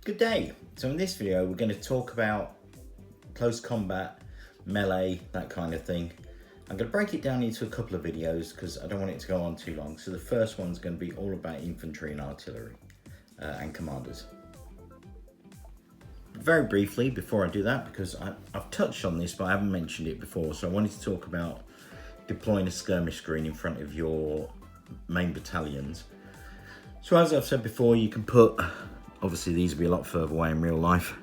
Good day. So in this video we're going to talk about close combat, melee, that kind of thing. I'm going to break it down into a couple of videos because I don't want it to go on too long. So the first one's going to be all about infantry and artillery and commanders. Very briefly before I do that, because I've touched on this but I haven't mentioned it before, so I wanted to talk about deploying a skirmish screen in front of your main battalions. So as I've said before, you can put, obviously these will be a lot further away in real life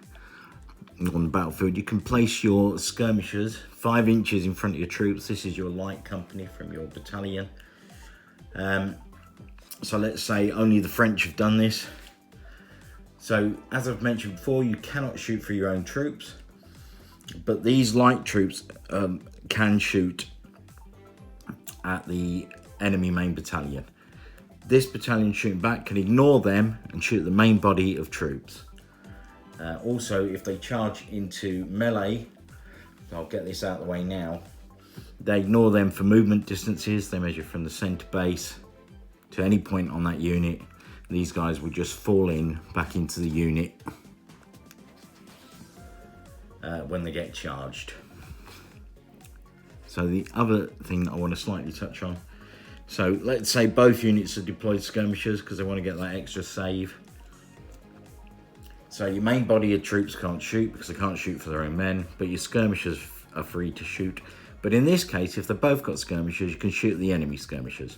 on the battlefield. You can place your skirmishers 5 inches in front of your troops. This is your light company from your battalion. So let's say only the French have done this. So as I've mentioned before, you cannot shoot for your own troops, but these light troops can shoot at the enemy main battalion. This battalion shooting back can ignore them and shoot the main body of troops. Also, if they charge into melee, I'll get this out of the way now, they ignore them for movement distances. They measure from the center base to any point on that unit. These guys will just fall in back into the unit when they get charged. So the other thing that I want to slightly touch on, so let's say both units are deployed skirmishers because they want to get that extra save. So your main body of troops can't shoot because they can't shoot for their own men, but your skirmishers are free to shoot. But in this case, if they've both got skirmishers, you can shoot the enemy skirmishers.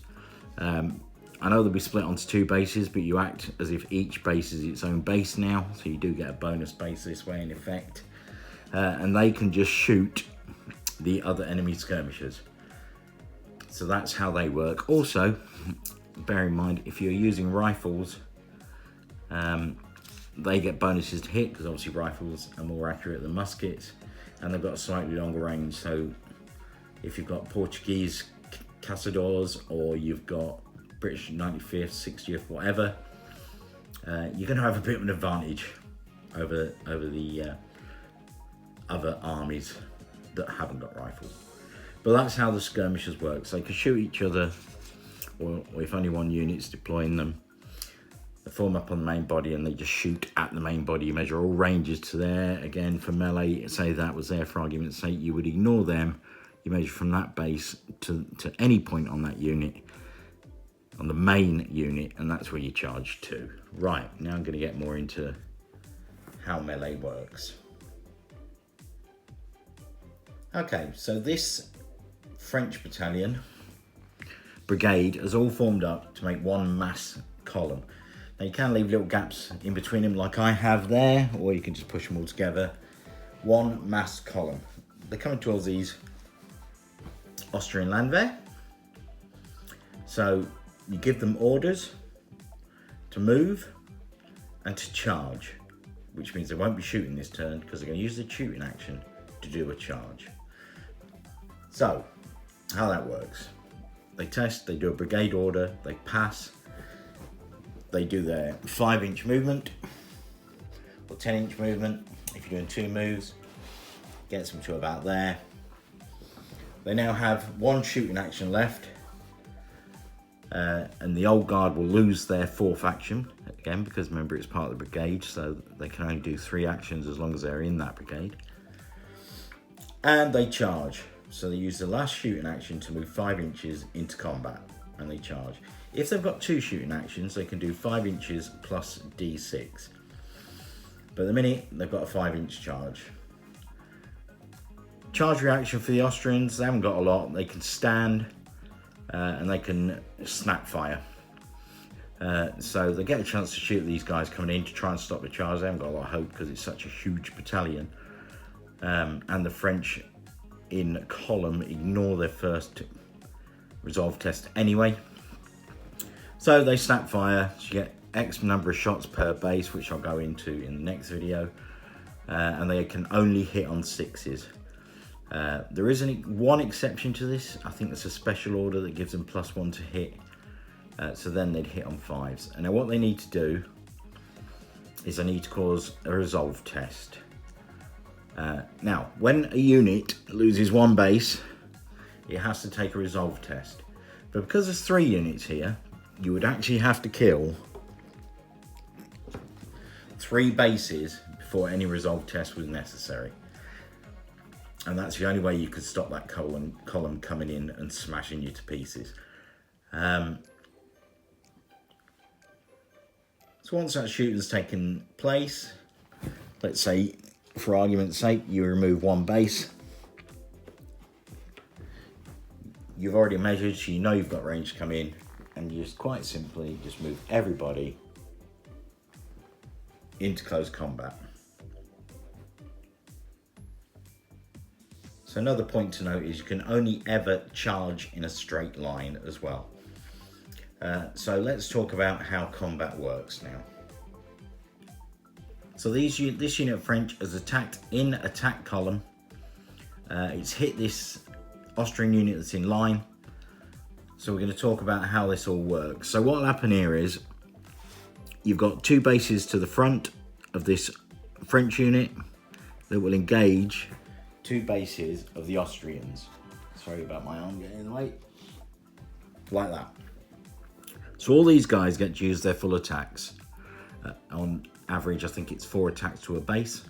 I know they'll be split onto 2 bases, but you act as if each base is its own base now, so you do get a bonus base this way in effect. And they can just shoot the other enemy skirmishers. So that's how they work. Also, bear in mind, if you're using rifles, they get bonuses to hit, because obviously rifles are more accurate than muskets, and they've got a slightly longer range. So if you've got Portuguese caçadores, or you've got British 95th, 60th, whatever, you're going to have a bit of an advantage over the other armies that haven't got rifles. But that's how the skirmishers work. So they can shoot each other, or if only one unit's deploying them, they form up on the main body and they just shoot at the main body. You measure all ranges to there. Again, for melee, say that was there for argument's sake, you would ignore them. You measure from that base to any point on that unit, on the main unit, and that's where you charge to. Right, now I'm going to get more into how melee works. Okay, so this French battalion, brigade, has all formed up to make one mass column. Now you can leave little gaps in between them like I have there, or you can just push them all together. One mass column. They're coming towards these Austrian Landwehr. So you give them orders to move and to charge, which means they won't be shooting this turn because they're going to use the shooting action to do a charge. So how that works, they test, they do a brigade order, they pass, they do their 5-inch movement or 10-inch movement. If you're doing 2 moves, gets them to about there. They now have 1 shooting action left. And the old guard will lose their 4th action, again, because remember it's part of the brigade, so they can only do 3 actions as long as they're in that brigade. And they charge. So they use the last shooting action to move 5 inches into combat, and they charge. If they've got 2 shooting actions, they can do 5 inches plus D6. But at the minute, they've got a 5-inch charge. Charge reaction for the Austrians, they haven't got a lot. They can stand, and they can snap fire. So they get a chance to shoot these guys coming in to try and stop the charge. They haven't got a lot of hope because it's such a huge battalion. And the French in column ignore their first resolve test anyway. So they snap fire, so you get X number of shots per base, which I'll go into in the next video. And they can only hit on 6s. There is one exception to this. I think it's a special order that gives them +1 to hit. So then they'd hit on 5s. And now what they need to do is they need to cause a resolve test. Now, when a unit loses one base, it has to take a resolve test. But because there's 3 units here, you would actually have to kill 3 bases before any resolve test was necessary. And that's the only way you could stop that column coming in and smashing you to pieces. So once that shooting's taken place, let's say, for argument's sake, you remove 1 base. You've already measured, so you know you've got range to come in, and you just quite simply just move everybody into close combat. So another point to note is you can only ever charge in a straight line as well. So let's talk about how combat works now. So this unit of French has attacked in attack column. It's hit this Austrian unit that's in line. So we're going to talk about how this all works. So what will happen here is you've got 2 bases to the front of this French unit that will engage 2 bases of the Austrians. Sorry about my arm getting in the way. Like that. So all these guys get to use their full attacks. On average, I think it's 4 attacks to a base.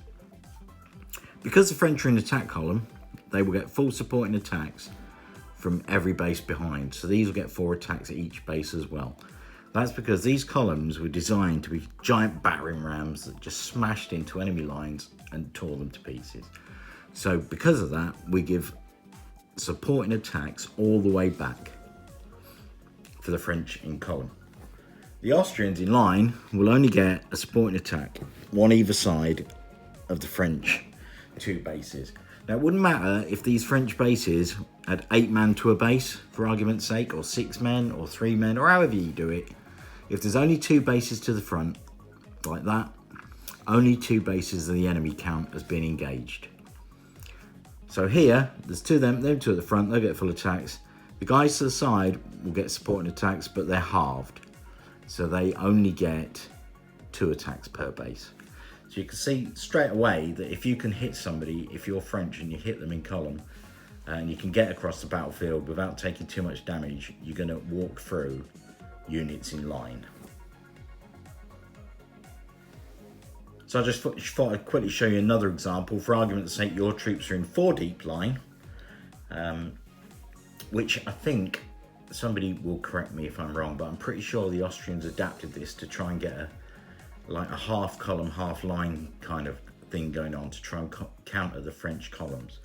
Because the French are in attack column, they will get full supporting attacks from every base behind. So these will get 4 attacks at each base as well. That's because these columns were designed to be giant battering rams that just smashed into enemy lines and tore them to pieces. So because of that, we give supporting attacks all the way back for the French in column. The Austrians in line will only get a supporting attack, 1 either side of the French 2 bases. Now it wouldn't matter if these French bases had 8 men to a base, for argument's sake, or 6 men, or 3 men, or however you do it. If there's only 2 bases to the front, like that, only 2 bases of the enemy count as being engaged. So here, there's 2 of them 2 at the front, they'll get full attacks. The guys to the side will get supporting attacks, but they're halved. So they only get 2 attacks per base. So you can see straight away that if you can hit somebody, if you're French and you hit them in column, and you can get across the battlefield without taking too much damage, you're going to walk through units in line. So I just thought I'd quickly show you another example. For argument's sake, your troops are in 4 deep line, which I think, somebody will correct me if I'm wrong, but I'm pretty sure the Austrians adapted this to try and get a half column, half line kind of thing going on to try and counter the French columns.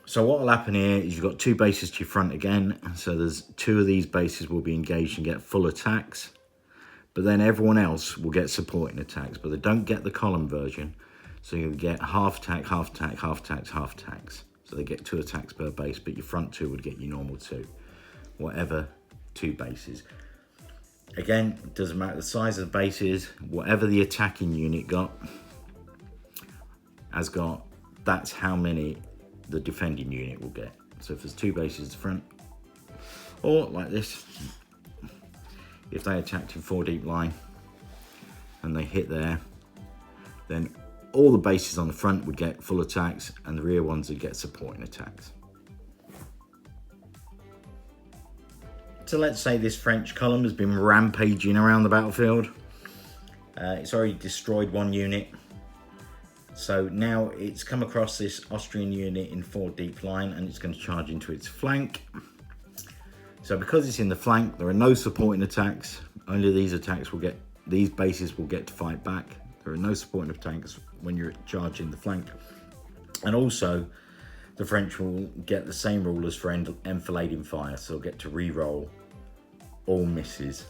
So what will happen here is you've got 2 bases to your front again. So there's 2 of these bases will be engaged and get full attacks. But then everyone else will get supporting attacks, but they don't get the column version. So you'll get half attack, half attack, half attacks, half attacks. So they get 2 attacks per base, but your front 2 would get your normal 2. Whatever 2 bases. Again, it doesn't matter the size of the bases, whatever the attacking unit has got, that's how many the defending unit will get. So if there's 2 bases at the front, or like this, if they attacked in 4 deep line and they hit there, then all the bases on the front would get full attacks and the rear ones would get supporting attacks. So let's say this French column has been rampaging around the battlefield. It's already destroyed 1 unit. So now it's come across this Austrian unit in 4 deep line and it's going to charge into its flank. So because it's in the flank, there are no supporting attacks. Only these bases will get to fight back. There are no supporting attacks when you're charging the flank. And also, the French will get the same rule as for enfilading fire, so they'll get to re-roll all misses.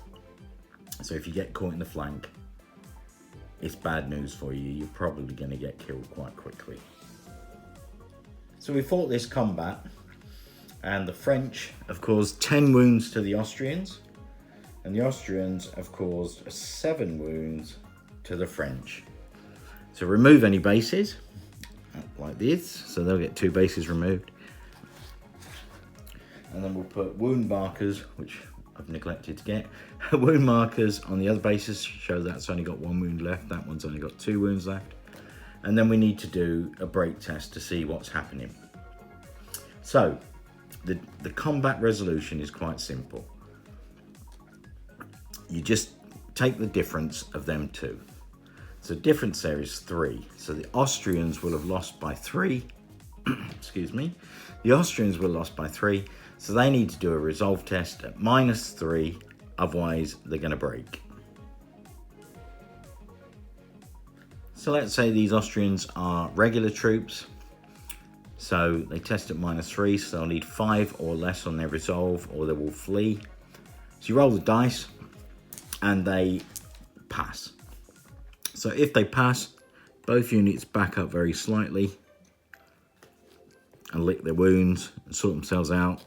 So if you get caught in the flank, it's bad news for you. You're probably going to get killed quite quickly. So we fought this combat, and the French have caused 10 wounds to the Austrians, and the Austrians have caused 7 wounds to the French. So remove any bases, like this, so they'll get 2 bases removed. And then we'll put wound markers, which I've neglected to get. Wound markers on the other bases show that's only got 1 wound left, that one's only got 2 wounds left. And then we need to do a break test to see what's happening. So the combat resolution is quite simple. You just take the difference of them two. So the difference there is 3. So the Austrians will have lost by 3. Excuse me. The Austrians were lost by 3. So they need to do a resolve test at -3. Otherwise, they're going to break. So let's say these Austrians are regular troops. So they test at -3. So they'll need 5 or less on their resolve, or they will flee. So you roll the dice and they pass. So if they pass, both units back up very slightly and lick their wounds and sort themselves out,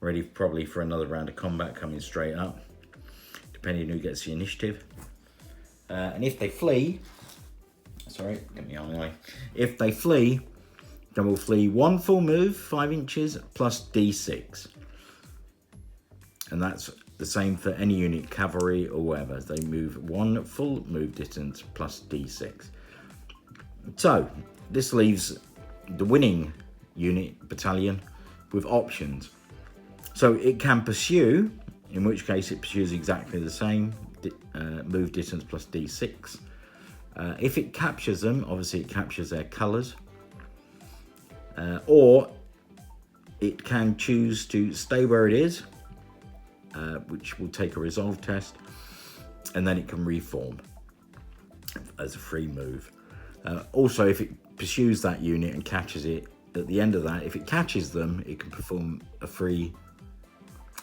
ready probably for another round of combat coming straight up, depending on who gets the initiative. And if they flee, sorry, get me on the way. If they flee, they will flee 1 full move, 5 inches, plus D6. And that's the same for any unit, cavalry or whatever. They move 1 full move distance plus D6. So this leaves the winning unit, battalion, with options. So it can pursue, in which case it pursues exactly the same, move distance plus D6. If it captures them, obviously it captures their colours. Or it can choose to stay where it is, which will take a resolve test, and then it can reform as a free move. Also, if it pursues that unit and catches it, at the end of that, if it catches them, it can perform a free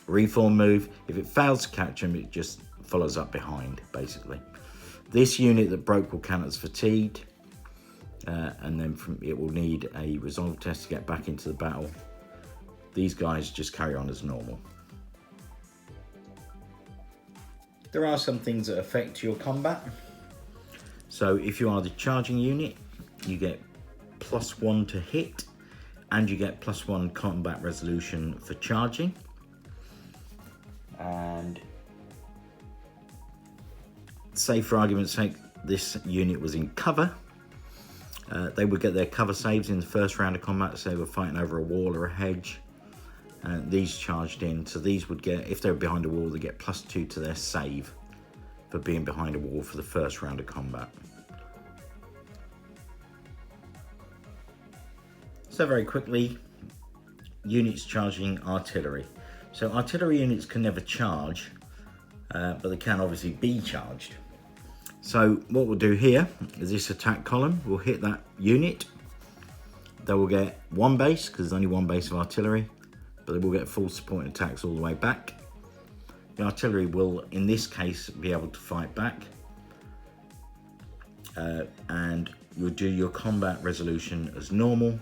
reform move. If it fails to catch them, it just follows up behind, basically. This unit that broke will count as fatigued, and then it will need a resolve test to get back into the battle. These guys just carry on as normal. There are some things that affect your combat. So if you are the charging unit, you get +1 to hit, and you get +1 combat resolution for charging. And say for argument's sake, this unit was in cover. They would get their cover saves in the first round of combat, so they were fighting over a wall or a hedge. And these charged in, so these would get, if they were behind a wall, they get +2 to their save for being behind a wall for the first round of combat. So very quickly, units charging artillery. So artillery units can never charge, but they can obviously be charged. So what we'll do here is this attack column will hit that unit. They will get 1 base, because there's only 1 base of artillery, but they will get full support and attacks all the way back. The artillery will, in this case, be able to fight back. And you'll do your combat resolution as normal.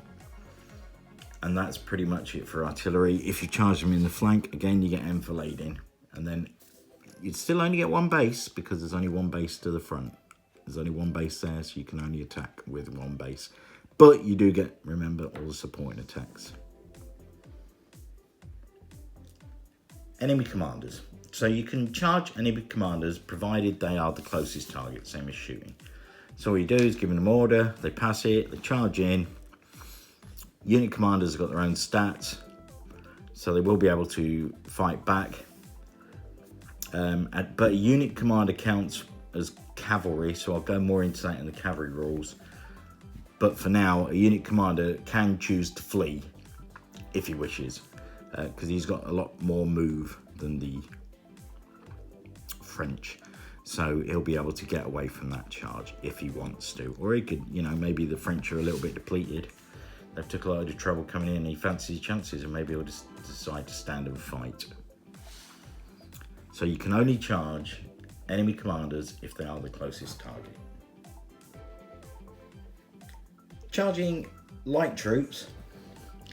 And that's pretty much it for artillery. If you charge them in the flank, again, you get enfilading. And then you'd still only get 1 base, because there's only 1 base to the front. There's only 1 base there, so you can only attack with 1 base. But you do get, remember, all the supporting attacks. Enemy commanders. So you can charge enemy commanders provided they are the closest target, same as shooting. So all you do is give them an order, they pass it, they charge in. Unit commanders have got their own stats, so they will be able to fight back. But a unit commander counts as cavalry, so I'll go more into that in the cavalry rules. But for now, a unit commander can choose to flee if he wishes, because he's got a lot more move than the French. So he'll be able to get away from that charge if he wants to. Or he could, you know, maybe the French are a little bit depleted. They've took a lot of trouble coming in and he fancies chances, and maybe he'll just decide to stand and fight. So you can only charge enemy commanders if they are the closest target. Charging light troops.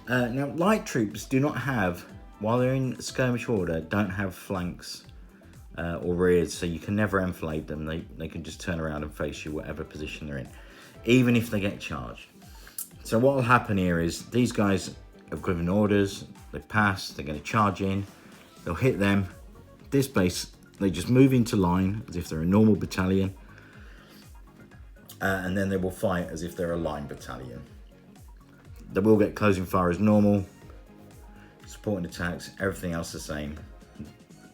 Now light troops do not have, while they're in skirmish order, don't have flanks or rears, so you can never enfilade them. They can just turn around and face you whatever position they're in, even if they get charged. So what will happen here is these guys have given orders, they pass, they're going to charge in, they'll hit them. This base, they just move into line as if they're a normal battalion. and then they will fight as if they're a line battalion. They will get closing fire as normal, supporting attacks, everything else the same,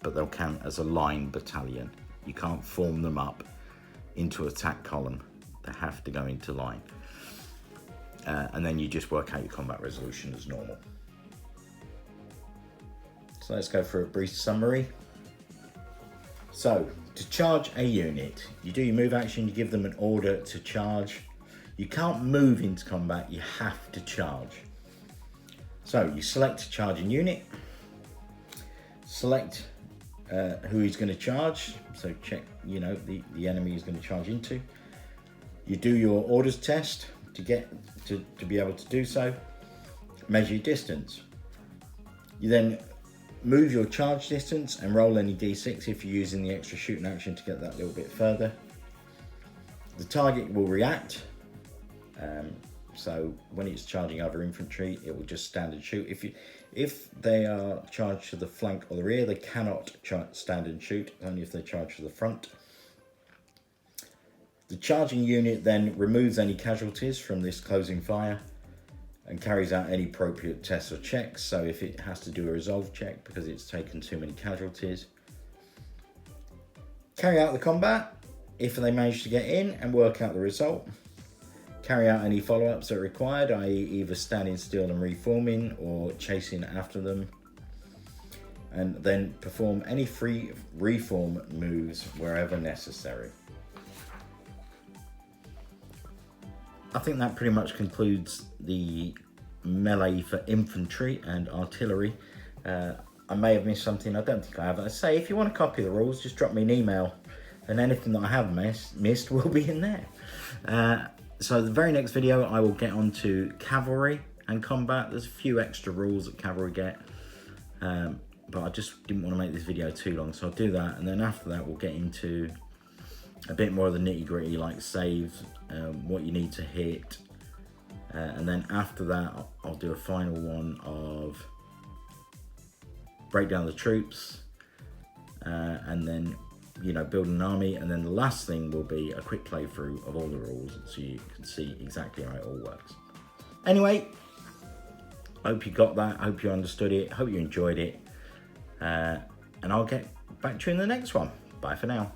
but they'll count as a line battalion. You can't form them up into attack column. They have to go into line. And then you just work out your combat resolution as normal. So let's go for a brief summary. So, to charge a unit, you do your move action, you give them an order to charge. You can't move into combat, you have to charge. So, you select a charging unit, select who he's going to charge, so check, you know, the enemy he's going to charge into. You do your orders test to get to be able to do so. Measure your distance. You then move your charge distance and roll any d6 if you're using the extra shooting action to get that little bit further. The target will react. So when it's charging other infantry, it will just stand and shoot. If they are charged to the flank or the rear, they cannot stand and shoot, only if they're charged to the front. The charging unit then removes any casualties from this closing fire and carries out any appropriate tests or checks. So if it has to do a resolve check because it's taken too many casualties. Carry out the combat if they manage to get in and work out the result. Carry out any follow-ups that are required, i.e. either standing still and reforming or chasing after them. And then perform any free reform moves wherever necessary. I think that pretty much concludes the melee for infantry and artillery. I may have missed something, I don't think I have. I say, if you want a copy of the rules, just drop me an email and anything that I have missed will be in there. So the very next video, I will get on to cavalry and combat. There's a few extra rules that cavalry get, but I just didn't want to make this video too long, so I'll do that. And then after that, we'll get into a bit more of the nitty gritty, like saves, what you need to hit. And then after that, I'll do a final one of break down the troops, and then, you know, build an army. And then the last thing will be a quick playthrough of all the rules so you can see exactly how it all works. Anyway, I hope you got that, I hope you understood it, hope you enjoyed it, and I'll get back to you in the next one. Bye for now.